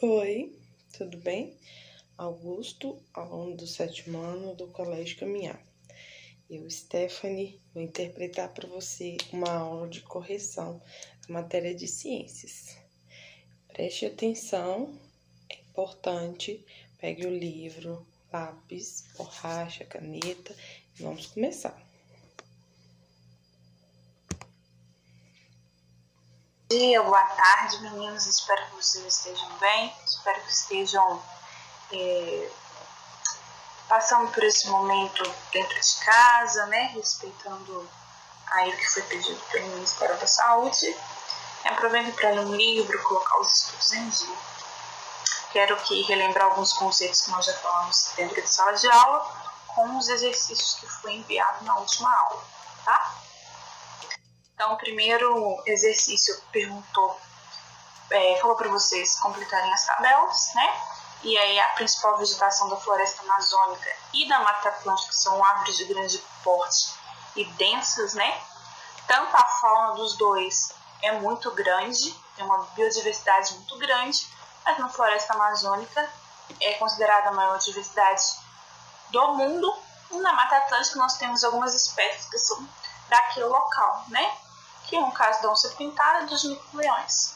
Oi, tudo bem? Augusto, aluno do 7º ano do Colégio Caminhar. Eu, Stephanie, vou interpretar para você uma aula de correção da matéria de ciências. Preste atenção, é importante. Pegue o livro, lápis, borracha, caneta e vamos começar. Bom dia, boa tarde, meninos. Espero que vocês estejam bem. Espero que estejam passando por esse momento dentro de casa, né? Respeitando aí o que foi pedido pelo Ministério da Saúde. Aproveitem para ler um livro, colocar os estudos em dia. Quero aqui relembrar alguns conceitos que nós já falamos dentro de sala de aula, com os exercícios que foi enviado na última aula, tá? Então, o primeiro exercício falou para vocês completarem as tabelas, né? E aí a principal vegetação da floresta amazônica e da Mata Atlântica são árvores de grande porte e densas, né? Tanto a fauna dos dois é muito grande, tem uma biodiversidade muito grande, mas na floresta amazônica é considerada a maior diversidade do mundo. E na Mata Atlântica nós temos algumas espécies que são daquele local, né? Que no caso da onça pintada e dos mico-leões.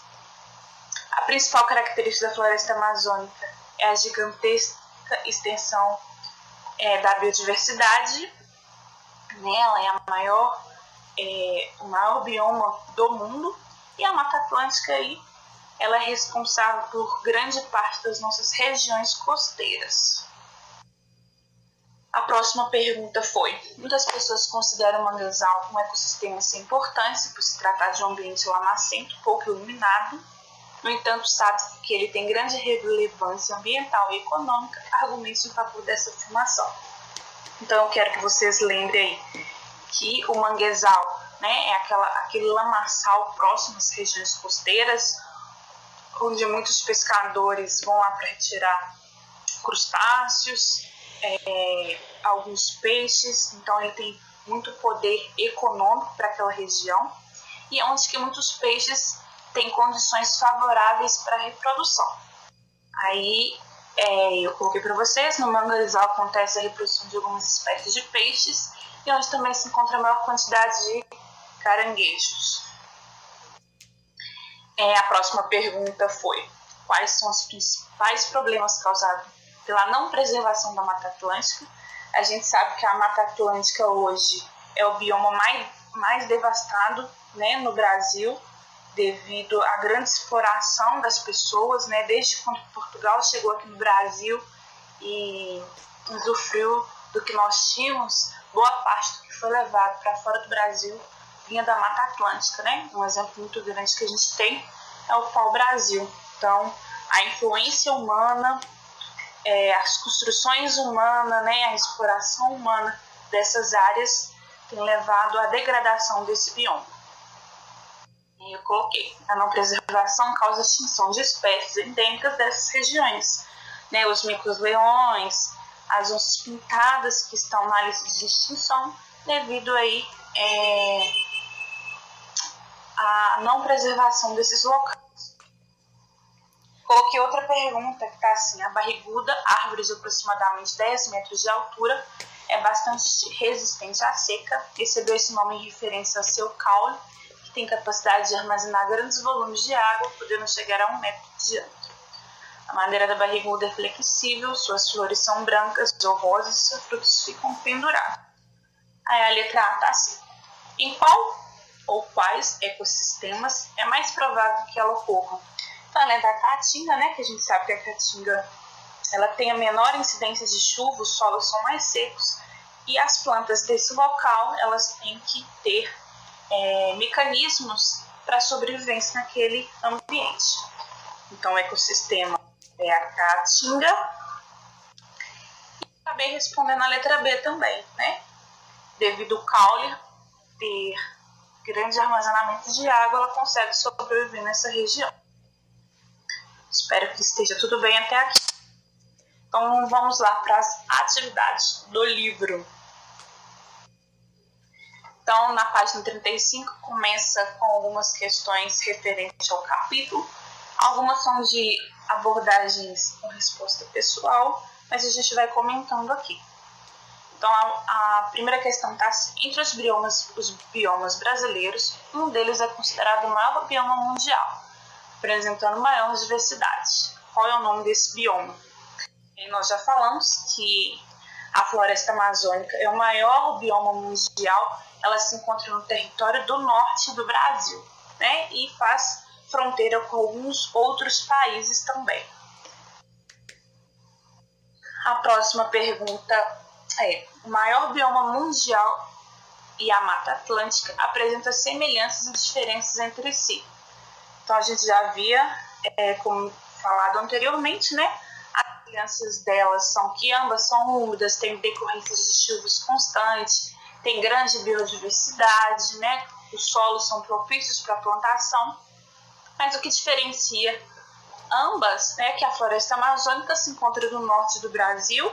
A principal característica da floresta amazônica é a gigantesca extensão da biodiversidade, né? Ela é o maior bioma do mundo, e a Mata Atlântica aí, ela é responsável por grande parte das nossas regiões costeiras. A próxima pergunta foi: muitas pessoas consideram o manguezal um ecossistema sem importância por se tratar de um ambiente lamacento, pouco iluminado. No entanto, sabe-se que ele tem grande relevância ambiental e econômica, argumentos em favor dessa afirmação. Então, eu quero que vocês lembrem aí que o manguezal, né, é aquele lamaçal próximo às regiões costeiras, onde muitos pescadores vão lá para retirar crustáceos, alguns peixes. Então ele tem muito poder econômico para aquela região, e é onde que muitos peixes têm condições favoráveis para a reprodução. Aí eu coloquei para vocês, no manguezal acontece a reprodução de algumas espécies de peixes, e onde também se encontra a maior quantidade de caranguejos. A próxima pergunta foi: quais são os principais problemas causados pela não preservação da Mata Atlântica? A gente sabe que a Mata Atlântica hoje é o bioma mais devastado, né, no Brasil, devido à grande exploração das pessoas, né, desde quando Portugal chegou aqui no Brasil e usufruiu do que nós tínhamos. Boa parte do que foi levado para fora do Brasil vinha da Mata Atlântica, né? Um exemplo muito grande que a gente tem é o pau-brasil. Então, a influência humana, as construções humanas, né, a exploração humana dessas áreas tem levado à degradação desse bioma. E eu coloquei: a não preservação causa extinção de espécies endêmicas dessas regiões, né, os micos-leões, as onças pintadas, que estão na lista de extinção devido aí à não preservação desses locais. Coloquei outra pergunta que está assim: a barriguda, árvore de aproximadamente 10 metros de altura, é bastante resistente à seca. Recebeu esse nome em referência ao seu caule, que tem capacidade de armazenar grandes volumes de água, podendo chegar a 1 metro de diâmetro. A madeira da barriguda é flexível, suas flores são brancas ou rosas e seus frutos ficam pendurados. Aí a letra A está assim: em qual ou quais ecossistemas é mais provável que ela ocorra? Então, ela é da Caatinga, né, que a gente sabe que a Caatinga ela tem a menor incidência de chuva, os solos são mais secos, e as plantas desse local elas têm que ter mecanismos para sobrevivência naquele ambiente. Então, o ecossistema é a Caatinga. E acabei respondendo a letra B também, né? Devido ao caule ter grande armazenamento de água, ela consegue sobreviver nessa região. Espero que esteja tudo bem até aqui. Então vamos lá para as atividades do livro. Então, na página 35, começa com algumas questões referentes ao capítulo. Algumas são de abordagens com resposta pessoal, mas a gente vai comentando aqui. Então, a primeira questão está assim: entre os biomas brasileiros, um deles é considerado o maior bioma mundial, apresentando maior diversidade. Qual é o nome desse bioma? E nós já falamos que a floresta amazônica é o maior bioma mundial. Ela se encontra no território do norte do Brasil, né? E faz fronteira com alguns outros países também. A próxima pergunta é: o maior bioma mundial e a Mata Atlântica apresentam semelhanças e diferenças entre si. Então a gente já havia, como falado anteriormente, né? As semelhanças delas são que ambas são úmidas, têm decorrência de chuvas constantes, tem grande biodiversidade, né? Os solos são propícios para a plantação. Mas o que diferencia ambas, né, que a floresta amazônica se encontra no norte do Brasil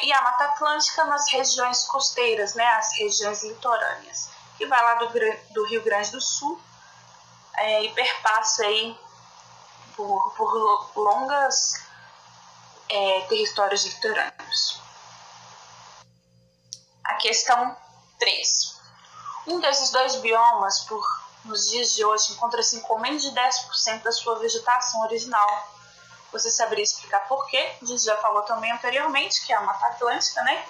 e a Mata Atlântica nas regiões costeiras, né, as regiões litorâneas, que vai lá do Rio Grande do Sul e perpassa aí por longas territórios litorâneos. A questão 3. Um desses dois biomas, nos dias de hoje, encontra-se com menos de 10% da sua vegetação original. Você saberia explicar por quê? A gente já falou também anteriormente que é a Mata Atlântica, né?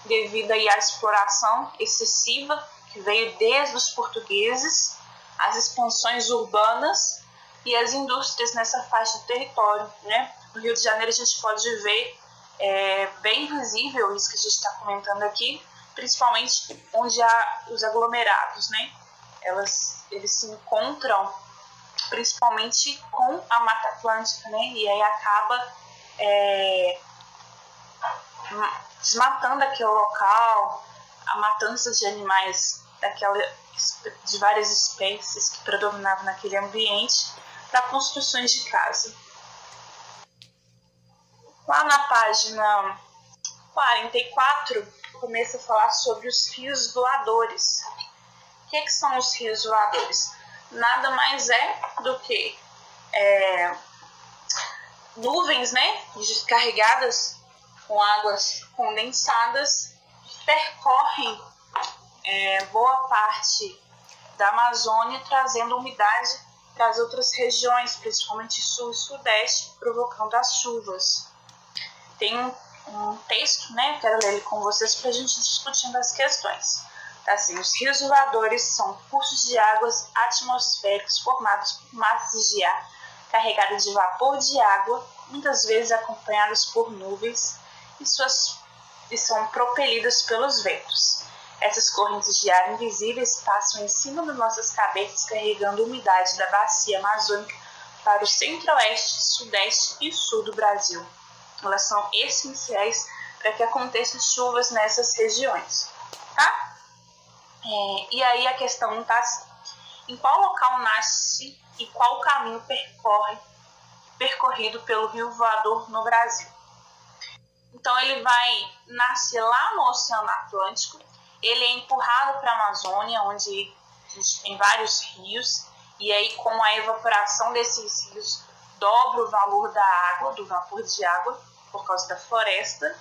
Devido aí à exploração excessiva que veio desde os portugueses, as expansões urbanas e as indústrias nessa faixa de território, né? No Rio de Janeiro a gente pode ver bem visível isso que a gente está comentando aqui, principalmente onde há os aglomerados, né? Eles se encontram principalmente com a Mata Atlântica, né? E aí acaba desmatando aquele local, a matança de animais de várias espécies que predominavam naquele ambiente para construções de casa. Lá na página 44, começa a falar sobre os rios voadores. O que são os rios voadores? Nada mais é do que nuvens, né, carregadas com águas condensadas, percorrem boa parte da Amazônia, trazendo umidade para as outras regiões, principalmente sul e sudeste, provocando as chuvas. Tem um texto, né, quero ler ele com vocês para a gente discutindo as questões. Assim, os rios voadores são cursos de águas atmosféricos formados por massas de ar carregadas de vapor de água, muitas vezes acompanhadas por nuvens, e são propelidas pelos ventos. Essas correntes de ar invisíveis passam em cima das nossas cabeças, carregando umidade da bacia amazônica para o centro-oeste, sudeste e sul do Brasil. Elas são essenciais para que aconteçam chuvas nessas regiões, tá? E aí a questão está assim: em qual local nasce e qual o caminho percorrido pelo rio voador no Brasil? Então ele vai nascer lá no Oceano Atlântico, ele é empurrado para a Amazônia, onde a gente tem vários rios, e aí com a evaporação desses rios dobra o valor da água, do vapor de água, por causa da floresta.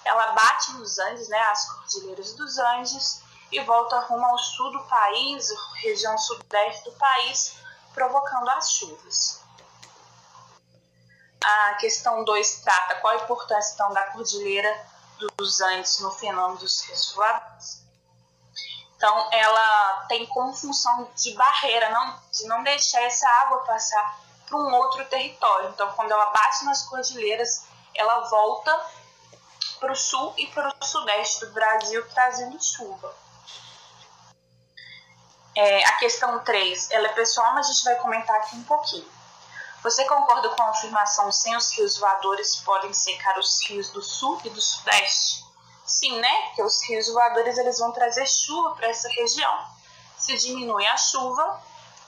Ela bate nos Andes, né, as cordilheiras dos Andes, e volta rumo ao sul do país, região sudeste do país, provocando as chuvas. A questão 2 trata qual a importância então, da cordilheira dos Andes no fenômeno dos rios voadores. Então, ela tem como função de barreira, de não deixar essa água passar para um outro território. Então, quando ela bate nas cordilheiras, ela volta para o sul e para o sudeste do Brasil, trazendo chuva. A questão 3, ela é pessoal, mas a gente vai comentar aqui um pouquinho. Você concorda com a afirmação sem os rios voadores podem secar os rios do sul e do sudeste? Sim, né? Porque os rios voadores eles vão trazer chuva para essa região. Se diminui a chuva,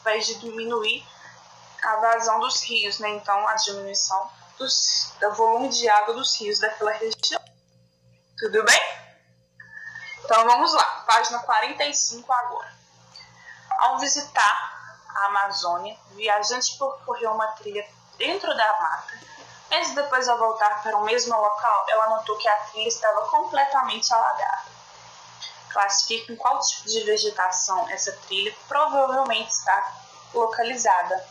vai diminuir a vazão dos rios, né? Então, a diminuição do volume de água dos rios daquela região. Tudo bem? Então, vamos lá. Página 45 agora. Ao visitar a Amazônia, o viajante percorreu uma trilha dentro da mata. Mas depois, ao voltar para o mesmo local, ela notou que a trilha estava completamente alagada. Classifica em qual tipo de vegetação essa trilha provavelmente está localizada.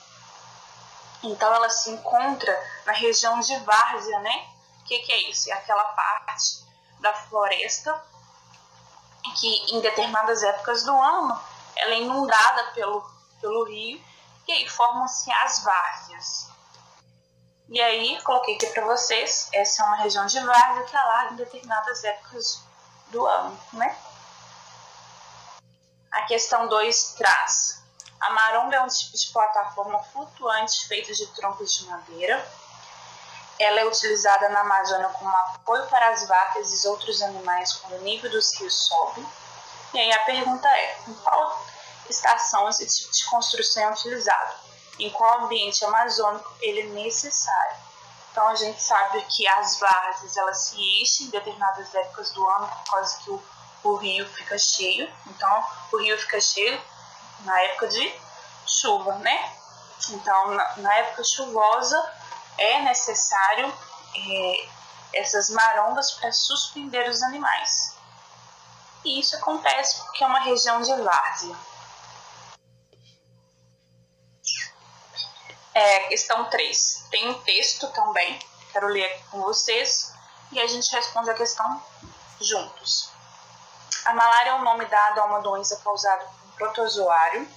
Então, ela se encontra na região de várzea, né? O que é isso? É aquela parte da floresta que, em determinadas épocas do ano, ela é inundada pelo rio, e aí formam-se as várzeas. E aí, coloquei aqui para vocês, essa é uma região de várzea que alaga em determinadas épocas do ano, né? A questão 2 traz: a maromba é um tipo de plataforma flutuante feita de troncos de madeira. Ela é utilizada na Amazônia como apoio para as vacas e outros animais quando o nível dos rios sobe. E aí a pergunta é: em qual estação esse tipo de construção é utilizado? Em qual ambiente amazônico ele é necessário? Então a gente sabe que as várzeas elas se enchem em determinadas épocas do ano por causa que o rio fica cheio. Então o rio fica cheio na época de chuva, né? Então na época chuvosa é necessário essas marombas para suspender os animais. E isso acontece porque é uma região de várzea. Questão 3. Tem um texto também, quero ler aqui com vocês, e a gente responde a questão juntos. A malária é o nome dado a uma doença causada por um protozoário,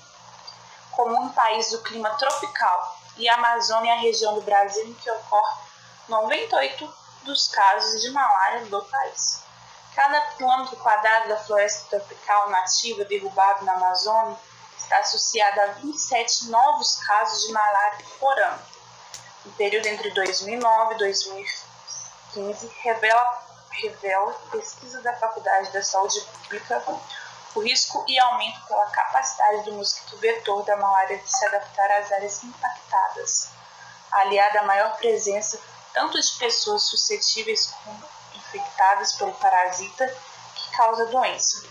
comum em países do clima tropical, e a Amazônia é a região do Brasil em que ocorre 98% dos casos de malária do país. Cada quilômetro quadrado da floresta tropical nativa derrubado na Amazônia está associado a 27 novos casos de malária por ano. No período entre 2009 e 2015, revela pesquisa da Faculdade da Saúde Pública o risco e aumento pela capacidade do mosquito vetor da malária de se adaptar às áreas impactadas, aliada à maior presença tanto de pessoas suscetíveis como infectadas pelo parasita que causa a doença.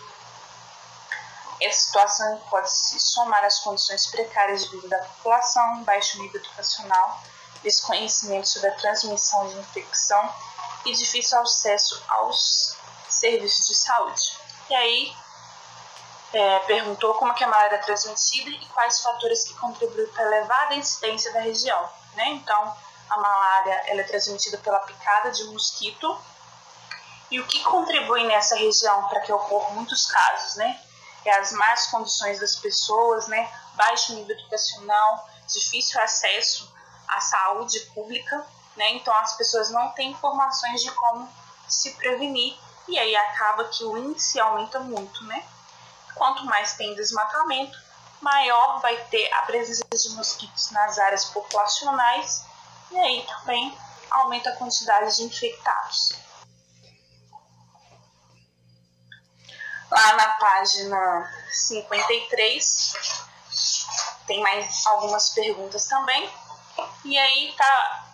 Essa situação pode se somar às condições precárias de vida da população, baixo nível educacional, desconhecimento sobre a transmissão de infecção e difícil acesso aos serviços de saúde. E aí, perguntou como é que a malária é transmitida e quais fatores que contribuem para a elevada incidência da região, né? Então, a malária ela é transmitida pela picada de um mosquito. E o que contribui nessa região para que ocorram muitos casos, né? É as más condições das pessoas, né? Baixo nível educacional, difícil acesso à saúde pública, né? Então as pessoas não têm informações de como se prevenir e aí acaba que o índice aumenta muito, né? Quanto mais tem desmatamento, maior vai ter a presença de mosquitos nas áreas populacionais e aí também aumenta a quantidade de infectados. Lá na página 53 tem mais algumas perguntas também. E aí tá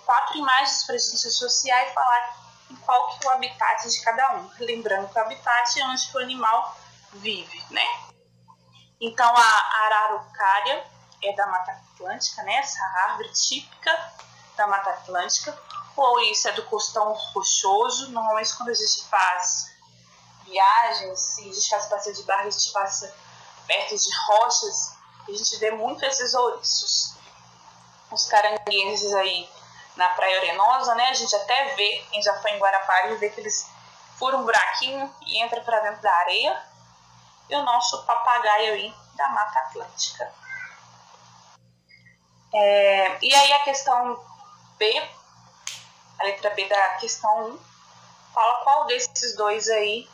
4 imagens para a gente associar e falar em qual que é o habitat de cada um. Lembrando que o habitat é onde o animal vive, né? Então a araucária é da Mata Atlântica, né? Essa árvore típica da Mata Atlântica. Ou isso é do costão rochoso. Normalmente quando a gente faz viagens, se a gente faz passeio de barco, a gente passa perto de rochas, a gente vê muito esses ouriços. Os caranguejos aí na Praia Arenosa, né? A gente até vê, quem já foi em Guarapari, vê que eles furam um buraquinho e entram para dentro da areia. E o nosso papagaio aí da Mata Atlântica. E aí a questão B, a letra B da questão 1, fala qual desses dois aí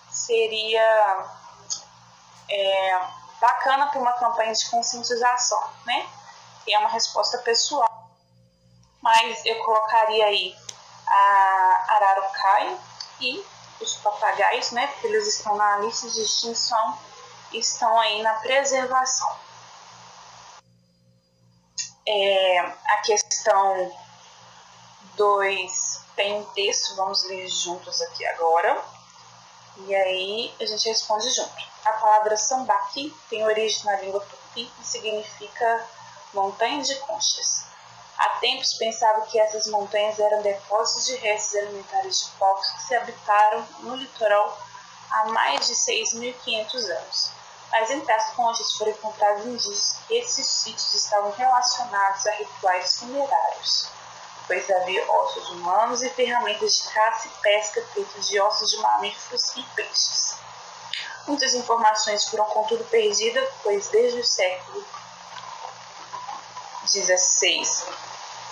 seria bacana para uma campanha de conscientização, né? E é uma resposta pessoal, mas eu colocaria aí a araucária e os papagaios, né? Porque eles estão na lista de extinção e estão aí na preservação. A questão 2 tem um texto, vamos ler juntos aqui agora. E aí a gente responde junto. A palavra sambaqui tem origem na língua tupi e significa montanha de conchas. Há tempos pensava que essas montanhas eram depósitos de restos alimentares de povos que se habitaram no litoral há mais de 6.500 anos. Mas entre as conchas foram encontrados indícios que esses sítios estavam relacionados a rituais funerários, pois havia ossos humanos e ferramentas de caça e pesca feitas de ossos de mamíferos e peixes. Muitas informações foram contudo perdidas, pois desde o século XVI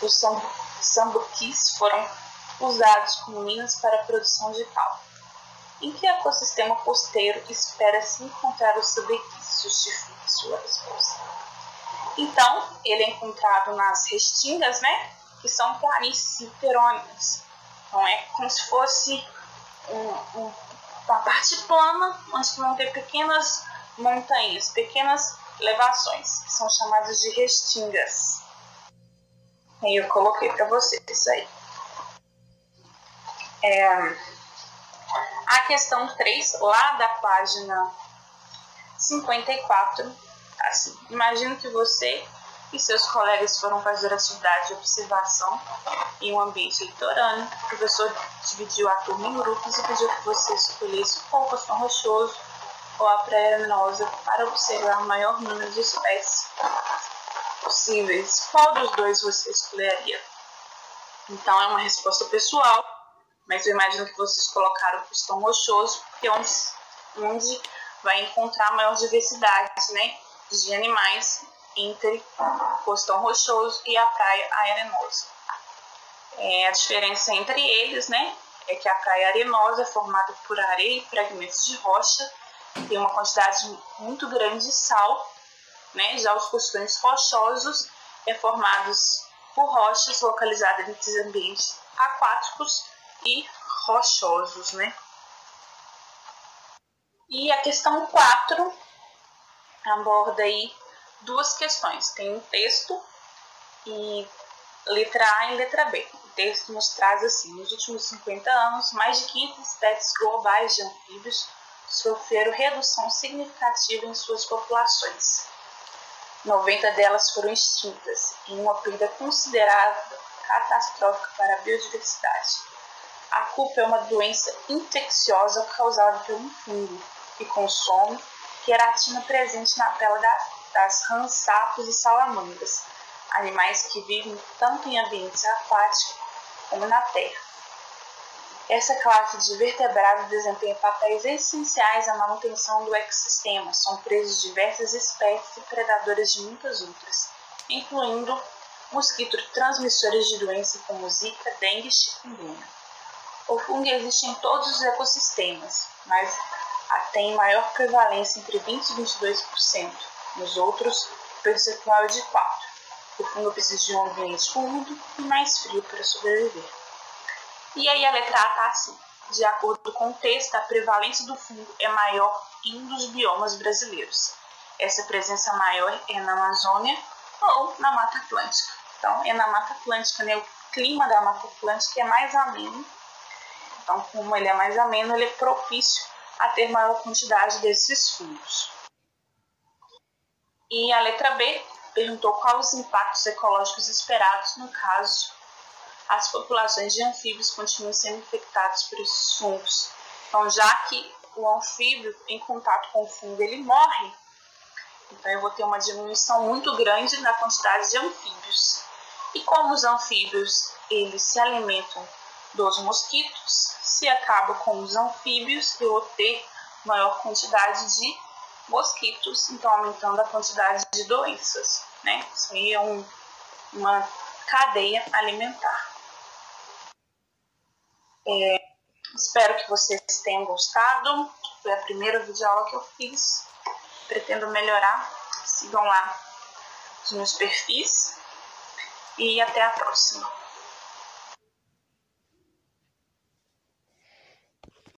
os sambuquis foram usados como minas para a produção de cal. Em que ecossistema costeiro espera-se encontrar os sambuquis? Justifique sua resposta. Então, ele é encontrado nas restingas, né? Que são planícies litorâneas. Então, é como se fosse uma parte plana, onde vão ter pequenas montanhas, pequenas elevações, que são chamadas de restingas. E eu coloquei para vocês aí. A questão 3, lá da página 54, assim, imagino que você e seus colegas foram fazer atividade de observação em um ambiente litorâneo. O professor dividiu a turma em grupos e pediu que você escolhesse ou o Costão Rochoso ou a Praia Arenosa para observar o maior número de espécies possíveis. Qual dos dois você escolheria? Então é uma resposta pessoal, mas eu imagino que vocês colocaram o Costão Rochoso, porque é onde vai encontrar maior diversidade, né, de animais entre o Costão Rochoso e a Praia Arenosa. A diferença entre eles, né, é que a Praia Arenosa é formada por areia e fragmentos de rocha, tem uma quantidade muito grande de sal, né, já os Costões Rochosos é formados por rochas localizadas entre ambientes aquáticos e rochosos, né. E a questão 4 aborda aí duas questões. Tem um texto e letra A e letra B. O texto nos traz assim: nos últimos 50 anos, mais de 500 espécies globais de anfíbios sofreram redução significativa em suas populações. 90 delas foram extintas, em uma perda considerada catastrófica para a biodiversidade. A culpa é uma doença infecciosa causada por um fungo que consome queratina presente na pele das rãs, sapos e salamandras, animais que vivem tanto em ambientes aquáticos como na terra. Essa classe de vertebrados desempenha papéis essenciais na manutenção do ecossistema, são presas de diversas espécies e predadoras de muitas outras, incluindo mosquitos transmissores de doenças como Zika, dengue e chikungunya. O fungo existe em todos os ecossistemas, mas tem maior prevalência entre 20% e 22%. Nos outros, o percentual é de 4%. O fungo precisa de um ambiente úmido e mais frio para sobreviver. E aí a letra A está assim: de acordo com o texto, a prevalência do fungo é maior em um dos biomas brasileiros. Essa presença maior é na Amazônia ou na Mata Atlântica. Então, é na Mata Atlântica, né? O clima da Mata Atlântica é mais ameno. Então, como ele é mais ameno, ele é propício a ter maior quantidade desses fungos. E a letra B perguntou quais os impactos ecológicos esperados no caso as populações de anfíbios continuam sendo infectadas por esses fungos. Então, já que o anfíbio, em contato com o fungo, ele morre, então eu vou ter uma diminuição muito grande na quantidade de anfíbios. E como os anfíbios eles se alimentam dos mosquitos, se acaba com os anfíbios, eu vou ter maior quantidade de mosquitos, então aumentando a quantidade de doenças, né? Isso aí é uma cadeia alimentar. Espero que vocês tenham gostado. Foi a primeira videoaula que eu fiz. Pretendo melhorar. Sigam lá os meus perfis. E até a próxima.